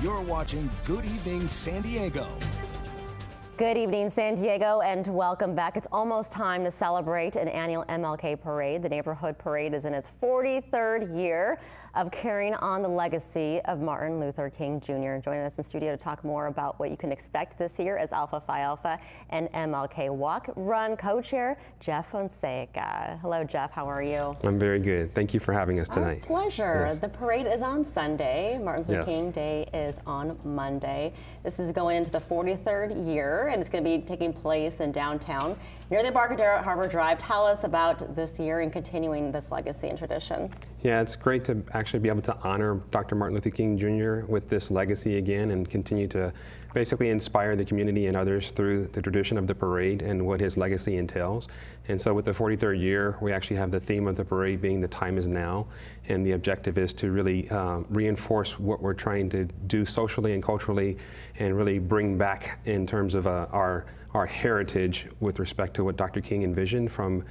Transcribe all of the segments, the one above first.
You're watching Good Evening San Diego. Good evening, San Diego, and welcome back. It's almost time to celebrate an annual MLK parade. The neighborhood parade is in its 43rd year of carrying on the legacy of Martin Luther King Jr. Joining us in studio to talk more about what you can expect this year is Alpha Phi Alpha and MLK Walk Run co-chair Jeff Fonseca. Hello, Jeff. How are you? I'm very good. Thank you for having us tonight. Our pleasure. Yes. The parade is on Sunday. Martin Luther Yes. King Day is on Monday. This is going into the 43rd year, and it's going to be taking place in downtown near the Embarcadero at Harbor Drive. Tell us about this year and continuing this legacy and tradition. Yeah, it's great to actually be able to honor Dr. Martin Luther King Jr. with this legacy again and continue to basically inspire the community and others through the tradition of the parade and what his legacy entails. And so with the 43rd year, we actually have the theme of the parade being the time is now. And the objective is to really reinforce what we're trying to do socially and culturally and really bring back in terms of our heritage with respect to what Dr. King envisioned from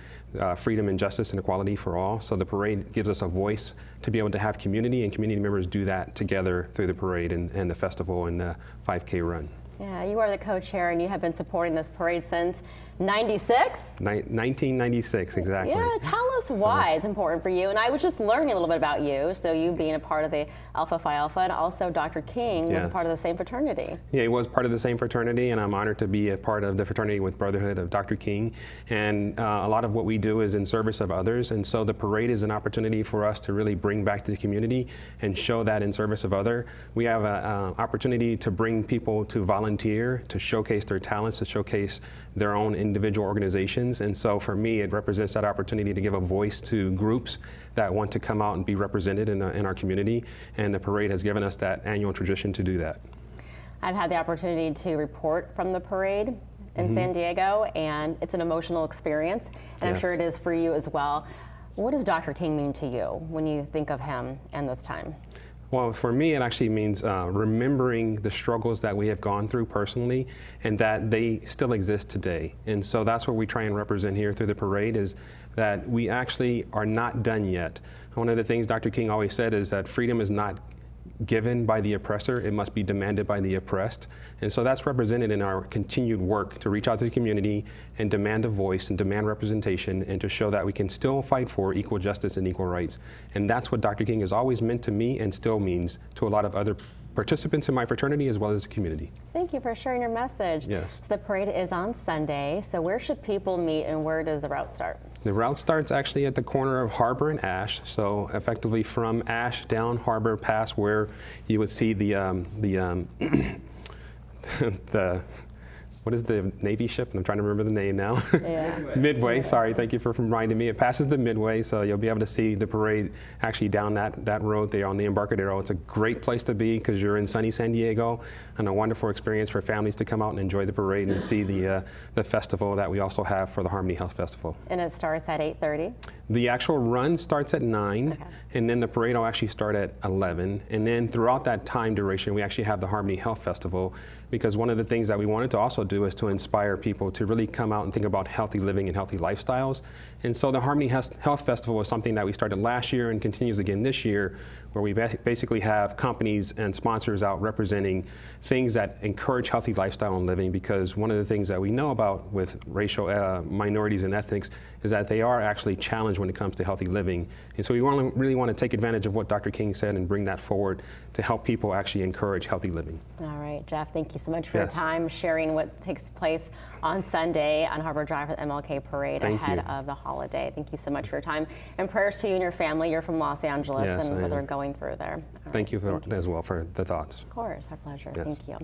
freedom and justice and equality for all. So the parade gives us a voice to be able to have community, and community members do that together through the parade and the festival and the 5K run. Yeah, you are the co-chair, and you have been supporting this parade since 96? 1996, exactly. Yeah, tell us why it's important for you. And I was just learning a little bit about you, so you being a part of the Alpha Phi Alpha, and also Dr. King was a part of the same fraternity. Yeah, he was part of the same fraternity, and I'm honored to be a part of the fraternity with Brotherhood of Dr. King. And a lot of what we do is in service of others, and so the parade is an opportunity for us to really bring back to the community and show that in service of other. We have an opportunity to bring people to volunteer, to showcase their talents, to showcase their own individual organizations. And so for me, it represents that opportunity to give a voice to groups that want to come out and be represented in our community. And the parade has given us that annual tradition to do that. I've had the opportunity to report from the parade in San Diego, and it's an emotional experience, and I'm sure it is for you as well. What does Dr. King mean to you when you think of him and this time? Well, for me, it actually means remembering the struggles that we have gone through personally and that they still exist today. And so that's what we try and represent here through the parade, is that we actually are not done yet. One of the things Dr. King always said is that freedom is not given by the oppressor, it must be demanded by the oppressed. And so that's represented in our continued work to reach out to the community and demand a voice and demand representation, and to show that we can still fight for equal justice and equal rights. And that's what Dr. King has always meant to me and still means to a lot of other participants in my fraternity as well as the community. Thank you for sharing your message. Yes. So the parade is on Sunday, so where should people meet and where does the route start? The route starts actually at the corner of Harbor and Ash, so effectively from Ash down Harbor past where you would see the what is the Navy ship? I'm trying to remember the name now. Yeah. Midway, sorry, thank you for reminding me. It passes the Midway, so you'll be able to see the parade actually down that road there on the Embarcadero. It's a great place to be because you're in sunny San Diego, and a wonderful experience for families to come out and enjoy the parade and see the festival that we also have for the Harmony Health Festival. And it starts at 8:30? The actual run starts at 9, and then the parade will actually start at 11. And then throughout that time duration, we actually have the Harmony Health Festival, because one of the things that we wanted to also do is to inspire people to really come out and think about healthy living and healthy lifestyles. And so the Harmony Health Festival is something that we started last year and continues again this year, where we basically have companies and sponsors out representing things that encourage healthy lifestyle and living, because one of the things that we know about with racial minorities and ethnics is that they are actually challenged when it comes to healthy living. And so we really want to take advantage of what Dr. King said and bring that forward to help people actually encourage healthy living. All right, Jeff, thank you so much for your time sharing what takes place on Sunday on Harbor Drive for the MLK Parade ahead of the holiday. Thank you so much for your time, and prayers to you and your family. You're from Los Angeles, and what they're going through there. Thank you as well for the thoughts. Of course, our pleasure. Yes. Thank you.